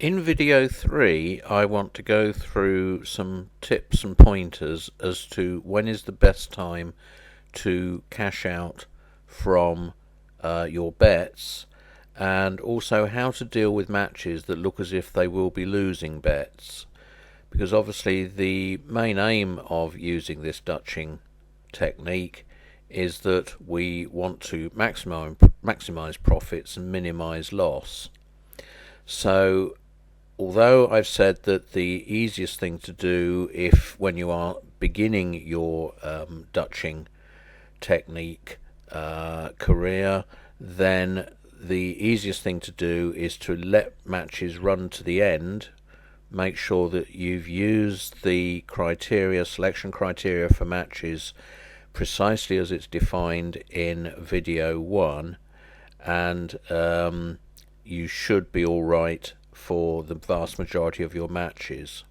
In video 3, I want to go through some tips and pointers as to when is the best time to cash out from your bets, and also how to deal with matches that look as if they will be losing bets. Because obviously the main aim of using this Dutching technique is that we want to maximize profits and minimize loss. So although I've said that the easiest thing to do when you are beginning your Dutching technique career, then the easiest thing to do is to let matches run to the end. Make sure that you've used the selection criteria for matches precisely as it's defined in video 1, and you should be alright for the vast majority of your matches.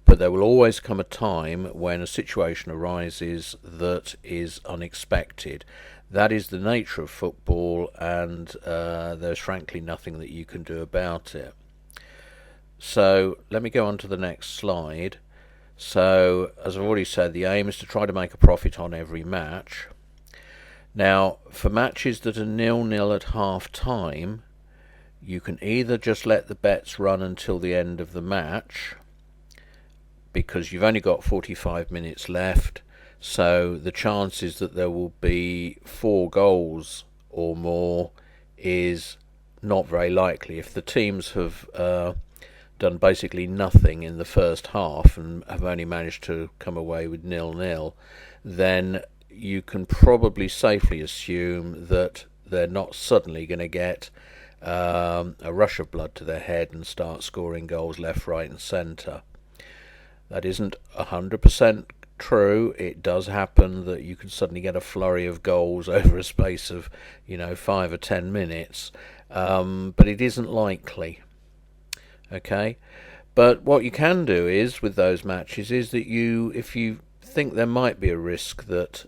But there will always come a time when a situation arises that is unexpected. That is the nature of football, and there's frankly nothing that you can do about it. So let me go on to the next slide. So as I've already said, the aim is to try to make a profit on every match. Now, for matches that are 0-0 at half time, you can either just let the bets run until the end of the match, because you've only got 45 minutes left, so the chances that there will be 4 goals or more is not very likely. If the teams have done basically nothing in the first half and have only managed to come away with 0-0, then you can probably safely assume that they're not suddenly going to get a rush of blood to their head and start scoring goals left, right and centre. That isn't 100% true. It does happen that you can suddenly get a flurry of goals over a space of 5 or 10 minutes, but it isn't likely. Okay, but what you can do is with those matches is that if you think there might be a risk that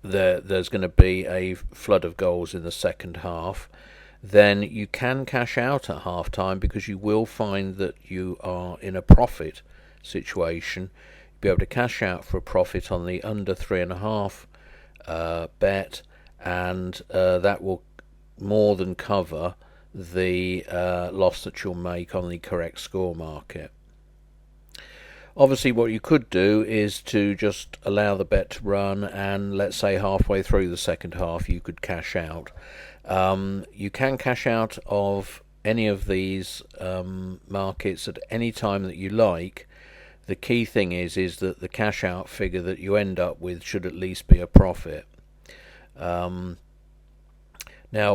there's going to be a flood of goals in the second half, then you can cash out at half time, because you will find that you are in a profit situation. You'll be able to cash out for a profit on the under 3.5 bet, and that will more than cover the loss that you'll make on the correct score market. Obviously what you could do is to just allow the bet to run, and let's say halfway through the second half you could cash out. You can cash out of any of these markets at any time that you like. The key thing is that the cash out figure that you end up with should at least be a profit. Now,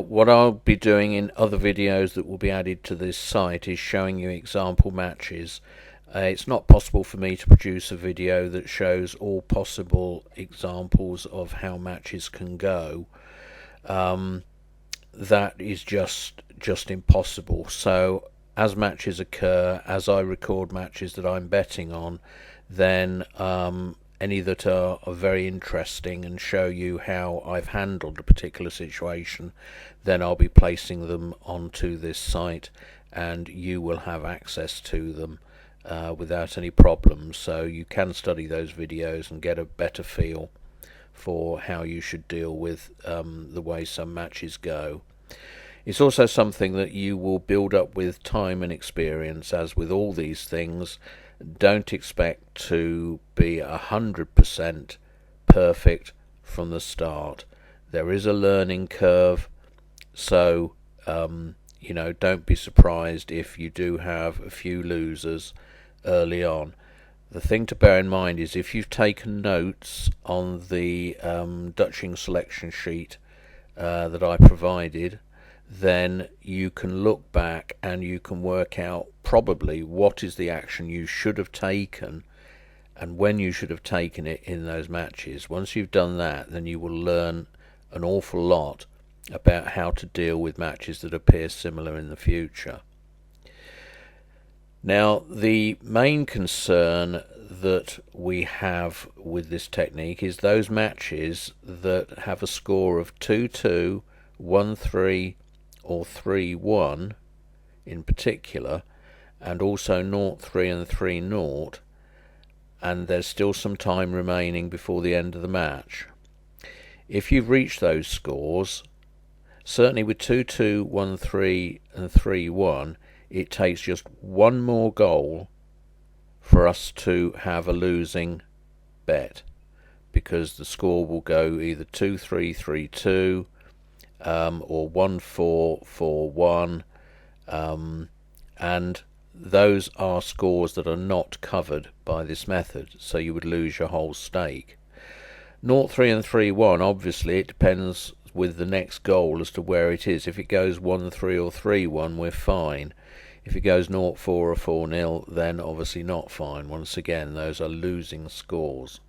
what I'll be doing in other videos that will be added to this site is showing you example matches. It's not possible for me to produce a video that shows all possible examples of how matches can go. That is just impossible. So as matches occur, as I record matches that I'm betting on, then any that are very interesting and show you how I've handled a particular situation, then I'll be placing them onto this site, and you will have access to them without any problems. So you can study those videos and get a better feel for how you should deal with the way some matches go. It's also something that you will build up with time and experience. As with all these things, don't expect to be 100% perfect from the start. There is a learning curve, so don't be surprised if you do have a few losers early on. The thing to bear in mind is, if you've taken notes on the Dutching selection sheet that I provided, then you can look back and you can work out probably what is the action you should have taken and when you should have taken it in those matches. Once you've done that, then you will learn an awful lot about how to deal with matches that appear similar in the future. Now, the main concern that we have with this technique is those matches that have a score of 2-2, 1-3 or 3-1 in particular, and also 0-3 and 3-0, and there's still some time remaining before the end of the match. If you've reached those scores, certainly with 2-2, 1-3 and 3-1, it takes just one more goal for us to have a losing bet, because the score will go either 2-3, 3-2, or 1-4, 4-1, and those are scores that are not covered by this method, so you would lose your whole stake. 0-3 and 3-1, obviously it depends with the next goal as to where it is. If it goes 1-3 or 3-1, we're fine. If it goes 0-4 or 4-0, then obviously not fine. Once again, those are losing scores.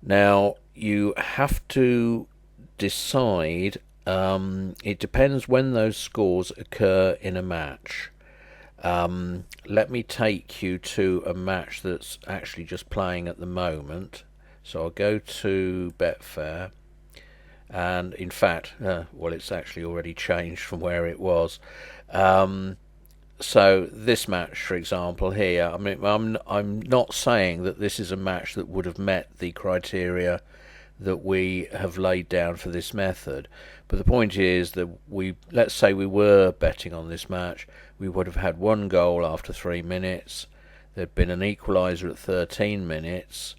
Now, you have to decide, it depends when those scores occur in a match. Let me take you to a match that's actually just playing at the moment. So I'll go to Betfair, and in fact, well, it's actually already changed from where it was. So this match, for example, here, I mean, I'm not saying that this is a match that would have met the criteria that we have laid down for this method, but the point is that let's say we were betting on this match, we would have had one goal after 3 minutes, there'd been an equaliser at 13 minutes,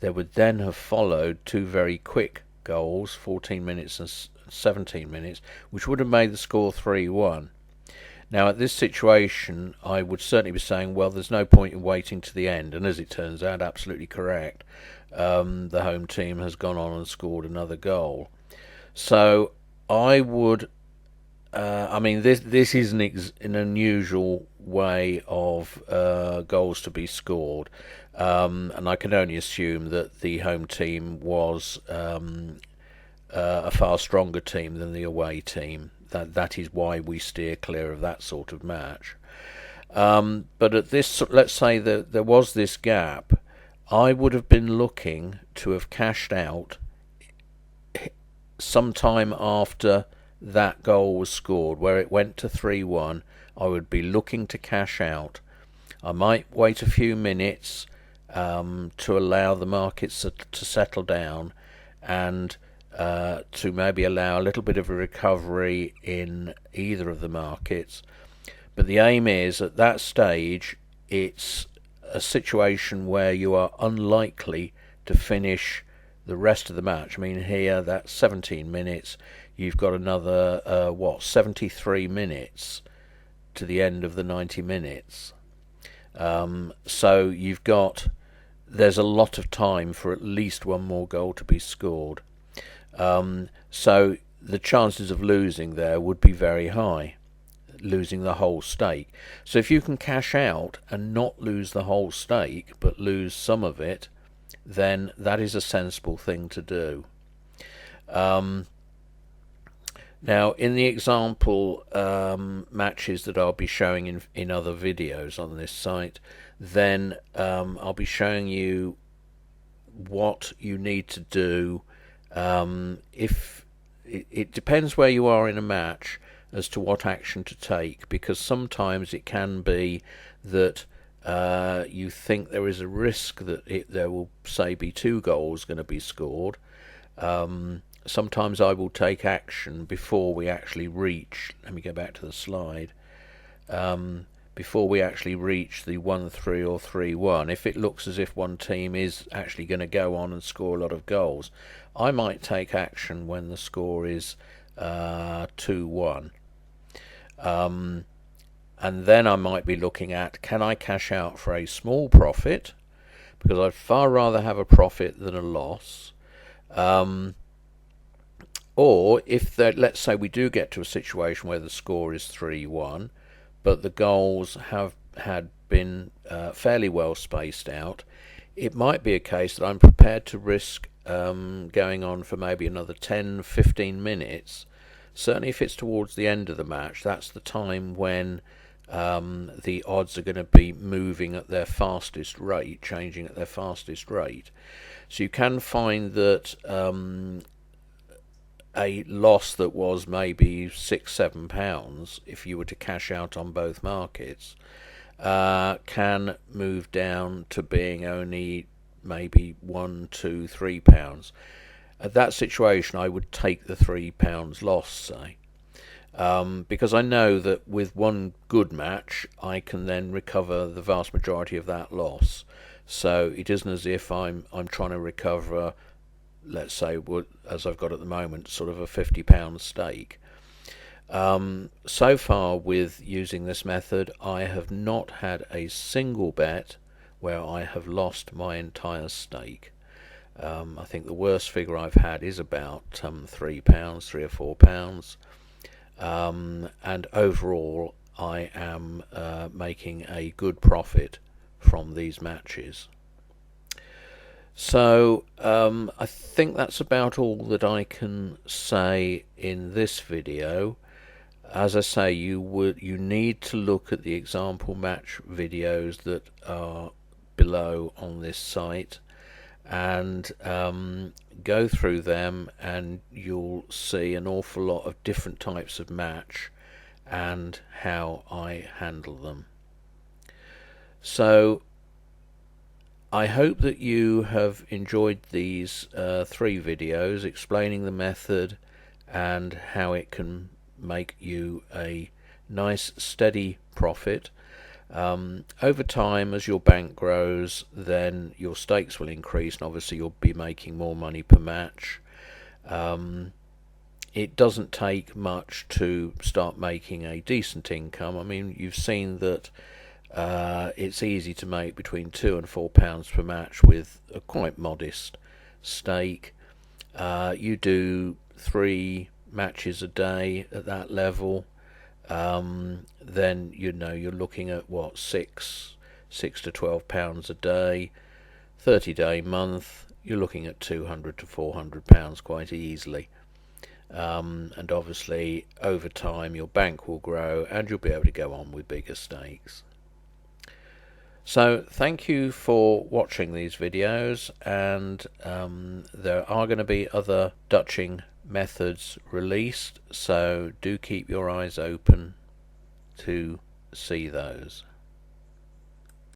there would then have followed two very quick goals, 14 minutes and 17 minutes, which would have made the score 3-1. Now, at this situation, I would certainly be saying, well, there's no point in waiting to the end, and as it turns out, absolutely correct. The home team has gone on and scored another goal. So I would, I mean, this is an unusual way of goals to be scored, and I can only assume that the home team was a far stronger team than the away team. That is why we steer clear of that sort of match. But at this, let's say that there was this gap, I would have been looking to have cashed out sometime after that goal was scored, where it went to 3-1. I would be looking to cash out. I might wait a few minutes to allow the markets to settle down, and to maybe allow a little bit of a recovery in either of the markets. But the aim is, at that stage, it's a situation where you are unlikely to finish the rest of the match. I mean, here, that's 17 minutes. You've got another, 73 minutes to the end of the 90 minutes. So there's a lot of time for at least one more goal to be scored. So the chances of losing there would be very high, losing the whole stake. So if you can cash out and not lose the whole stake, but lose some of it, then that is a sensible thing to do. Now, in the example matches that I'll be showing in other videos on this site, then I'll be showing you what you need to do. If it depends where you are in a match as to what action to take, because sometimes it can be that you think there is a risk that there will, say, be 2 goals going to be scored. Sometimes I will take action before we actually reach, let me go back to the slide, before we actually reach the 1-3 or 3-1. If it looks as if one team is actually going to go on and score a lot of goals, I might take action when the score is 2-1. And then I might be looking at, can I cash out for a small profit, because I'd far rather have a profit than a loss. Or if let's say we do get to a situation where the score is 3-1, but the goals had been fairly well spaced out, it might be a case that I'm prepared to risk going on for maybe another 10-15 minutes. Certainly if it's towards the end of the match, that's the time when the odds are going to be moving at their fastest rate, changing at their fastest rate. So you can find that a loss that was maybe £6-7 if you were to cash out on both markets can move down to being only maybe £1, £2, £3. At that situation, I would take the £3 loss, say, because I know that with one good match, I can then recover the vast majority of that loss. So it isn't as if I'm trying to recover, let's say, as I've got at the moment, sort of a £50 stake. So far with using this method, I have not had a single bet where I have lost my entire stake. I think the worst figure I've had is about £3, £3 or £4, and overall I am making a good profit from these matches. So I think that's about all that I can say in this video. As I say, you need to look at the example match videos that are below on this site and go through them, and you'll see an awful lot of different types of match and how I handle them. So I hope that you have enjoyed these 3 videos explaining the method and how it can make you a nice steady profit. Over time, as your bank grows, then your stakes will increase, and obviously you'll be making more money per match. It doesn't take much to start making a decent income. I mean, you've seen that it's easy to make between £2 and £4 per match with a quite modest stake. You do 3 matches a day at that level, then you're looking at what, £6 to £12 a day. 30-day month, you're looking at £200 to £400 quite easily. And obviously over time your bank will grow and you'll be able to go on with bigger stakes. So thank you for watching these videos, and there are going to be other Dutching methods released, so do keep your eyes open to see those.